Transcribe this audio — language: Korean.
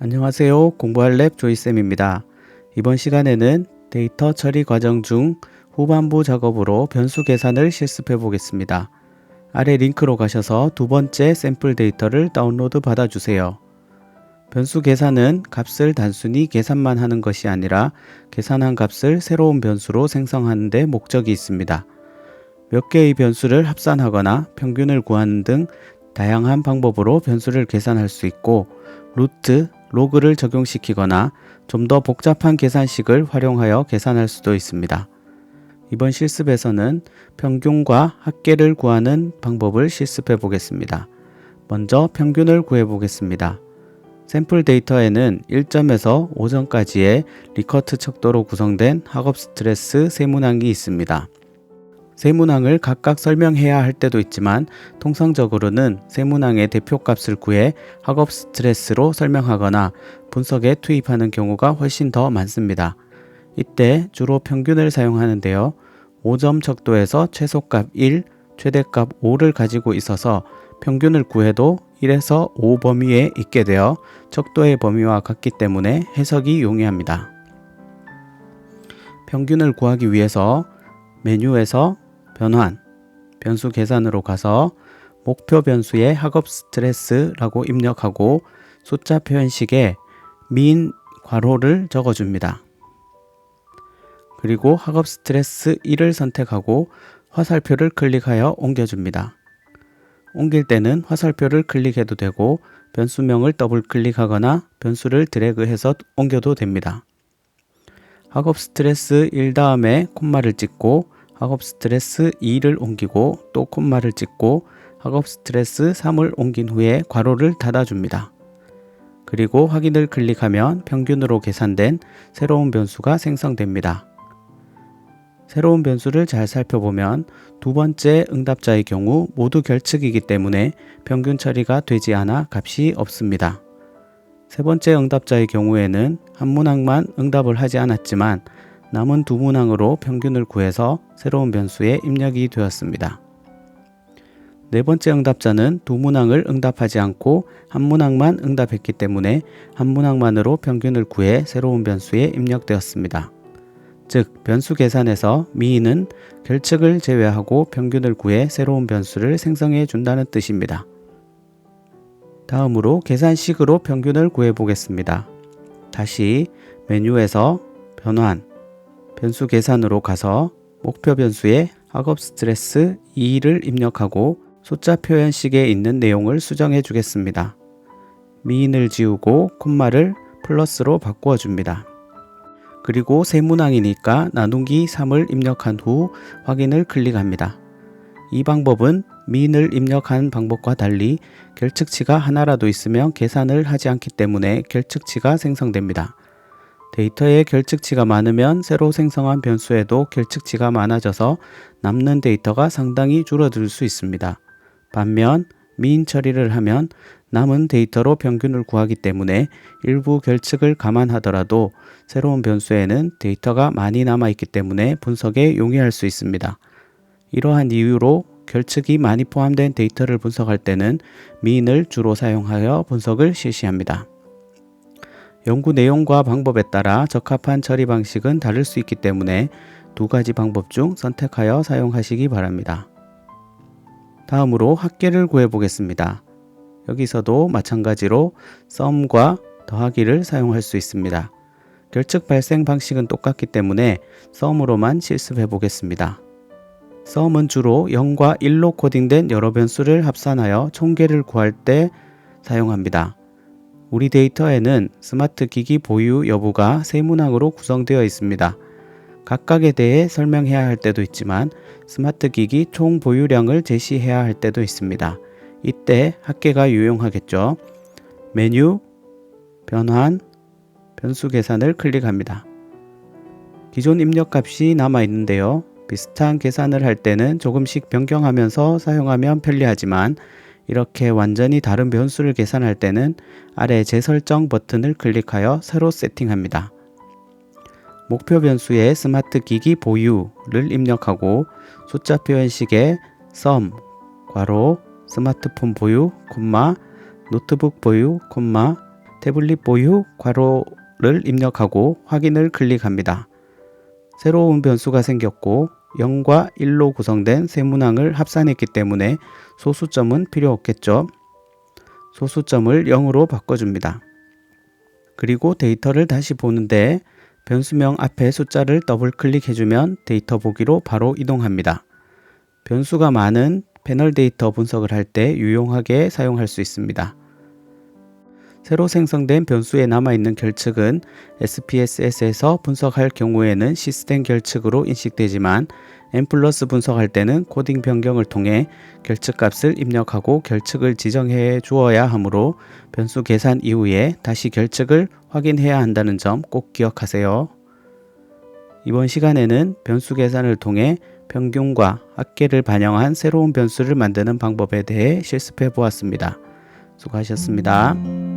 안녕하세요. 공부할 랩 조이쌤입니다. 이번 시간에는 데이터 처리 과정 중 후반부 작업으로 변수 계산을 실습해 보겠습니다. 아래 링크로 가셔서 두 번째 샘플 데이터를 다운로드 받아주세요. 변수 계산은 값을 단순히 계산만 하는 것이 아니라 계산한 값을 새로운 변수로 생성하는 데 목적이 있습니다. 몇 개의 변수를 합산하거나 평균을 구하는 등 다양한 방법으로 변수를 계산할 수 있고 루트, 로그를 적용시키거나 좀 더 복잡한 계산식을 활용하여 계산할 수도 있습니다. 이번 실습에서는 평균과 합계를 구하는 방법을 실습해 보겠습니다. 먼저 평균을 구해 보겠습니다. 샘플 데이터에는 1점에서 5점까지의 리커트 척도로 구성된 학업 스트레스 세 문항이 있습니다. 세 문항을 각각 설명해야 할 때도 있지만 통상적으로는 세 문항의 대표값을 구해 학업 스트레스로 설명하거나 분석에 투입하는 경우가 훨씬 더 많습니다. 이때 주로 평균을 사용하는데요. 5점 척도에서 최소값 1, 최대값 5를 가지고 있어서 평균을 구해도 1에서 5 범위에 있게 되어 척도의 범위와 같기 때문에 해석이 용이합니다. 평균을 구하기 위해서 메뉴에서 변환, 변수 계산으로 가서 목표 변수의 학업 스트레스라고 입력하고 숫자 표현식에 민 괄호를 적어줍니다. 그리고 학업 스트레스 1을 선택하고 화살표를 클릭하여 옮겨줍니다. 옮길 때는 화살표를 클릭해도 되고 변수명을 더블 클릭하거나 변수를 드래그해서 옮겨도 됩니다. 학업 스트레스 1 다음에 콤마를 찍고 학업 스트레스 2를 옮기고 또 콤마를 찍고 학업 스트레스 3을 옮긴 후에 괄호를 닫아줍니다. 그리고 확인을 클릭하면 평균으로 계산된 새로운 변수가 생성됩니다. 새로운 변수를 잘 살펴보면 두 번째 응답자의 경우 모두 결측이기 때문에 평균 처리가 되지 않아 값이 없습니다. 세 번째 응답자의 경우에는 한 문항만 응답을 하지 않았지만 남은 두 문항으로 평균을 구해서 새로운 변수에 입력이 되었습니다. 네 번째 응답자는 두 문항을 응답하지 않고 한 문항만 응답했기 때문에 한 문항만으로 평균을 구해 새로운 변수에 입력되었습니다. 즉, 변수 계산에서 미인은 결측을 제외하고 평균을 구해 새로운 변수를 생성해 준다는 뜻입니다. 다음으로 계산식으로 평균을 구해 보겠습니다. 다시 메뉴에서 변환, 변수 계산으로 가서 목표 변수에 학업 스트레스 2를 입력하고 숫자 표현식에 있는 내용을 수정해 주겠습니다. 미인을 지우고 콤마를 플러스로 바꾸어 줍니다. 그리고 세 문항이니까 나누기 3을 입력한 후 확인을 클릭합니다. 이 방법은 미인을 입력한 방법과 달리 결측치가 하나라도 있으면 계산을 하지 않기 때문에 결측치가 생성됩니다. 데이터에 결측치가 많으면 새로 생성한 변수에도 결측치가 많아져서 남는 데이터가 상당히 줄어들 수 있습니다. 반면 미인 처리를 하면 남은 데이터로 평균을 구하기 때문에 일부 결측을 감안하더라도 새로운 변수에는 데이터가 많이 남아있기 때문에 분석에 용이할 수 있습니다. 이러한 이유로 결측이 많이 포함된 데이터를 분석할 때는 미인을 주로 사용하여 분석을 실시합니다. 연구 내용과 방법에 따라 적합한 처리 방식은 다를 수 있기 때문에 두 가지 방법 중 선택하여 사용하시기 바랍니다. 다음으로 합계를 구해 보겠습니다. 여기서도 마찬가지로 sum과 더하기를 사용할 수 있습니다. 결측 발생 방식은 똑같기 때문에 sum으로만 실습해 보겠습니다. sum은 주로 0과 1로 코딩된 여러 변수를 합산하여 총계를 구할 때 사용합니다. 우리 데이터에는 스마트 기기 보유 여부가 세 문항으로 구성되어 있습니다. 각각에 대해 설명해야 할 때도 있지만 스마트 기기 총 보유량을 제시해야 할 때도 있습니다. 이때 합계가 유용하겠죠. 메뉴, 변환, 변수 계산을 클릭합니다. 기존 입력값이 남아 있는데요. 비슷한 계산을 할 때는 조금씩 변경하면서 사용하면 편리하지만 이렇게 완전히 다른 변수를 계산할 때는 아래 재설정 버튼을 클릭하여 새로 세팅합니다. 목표 변수에 스마트 기기 보유를 입력하고 숫자 표현식에 sum, 괄호, 스마트폰 보유, 콤마, 노트북 보유, 콤마, 태블릿 보유 괄호를 입력하고 확인을 클릭합니다. 새로운 변수가 생겼고 0과 1로 구성된 세 문항을 합산했기 때문에 소수점은 필요 없겠죠. 소수점을 0으로 바꿔줍니다. 그리고 데이터를 다시 보는데 변수명 앞에 숫자를 더블 클릭해주면 데이터 보기로 바로 이동합니다. 변수가 많은 패널 데이터 분석을 할 때 유용하게 사용할 수 있습니다. 새로 생성된 변수에 남아있는 결측은 SPSS에서 분석할 경우에는 시스템 결측으로 인식되지만 M+ 분석할 때는 코딩 변경을 통해 결측값을 입력하고 결측을 지정해 주어야 하므로 변수 계산 이후에 다시 결측을 확인해야 한다는 점 꼭 기억하세요. 이번 시간에는 변수 계산을 통해 평균과 합계를 반영한 새로운 변수를 만드는 방법에 대해 실습해 보았습니다. 수고하셨습니다.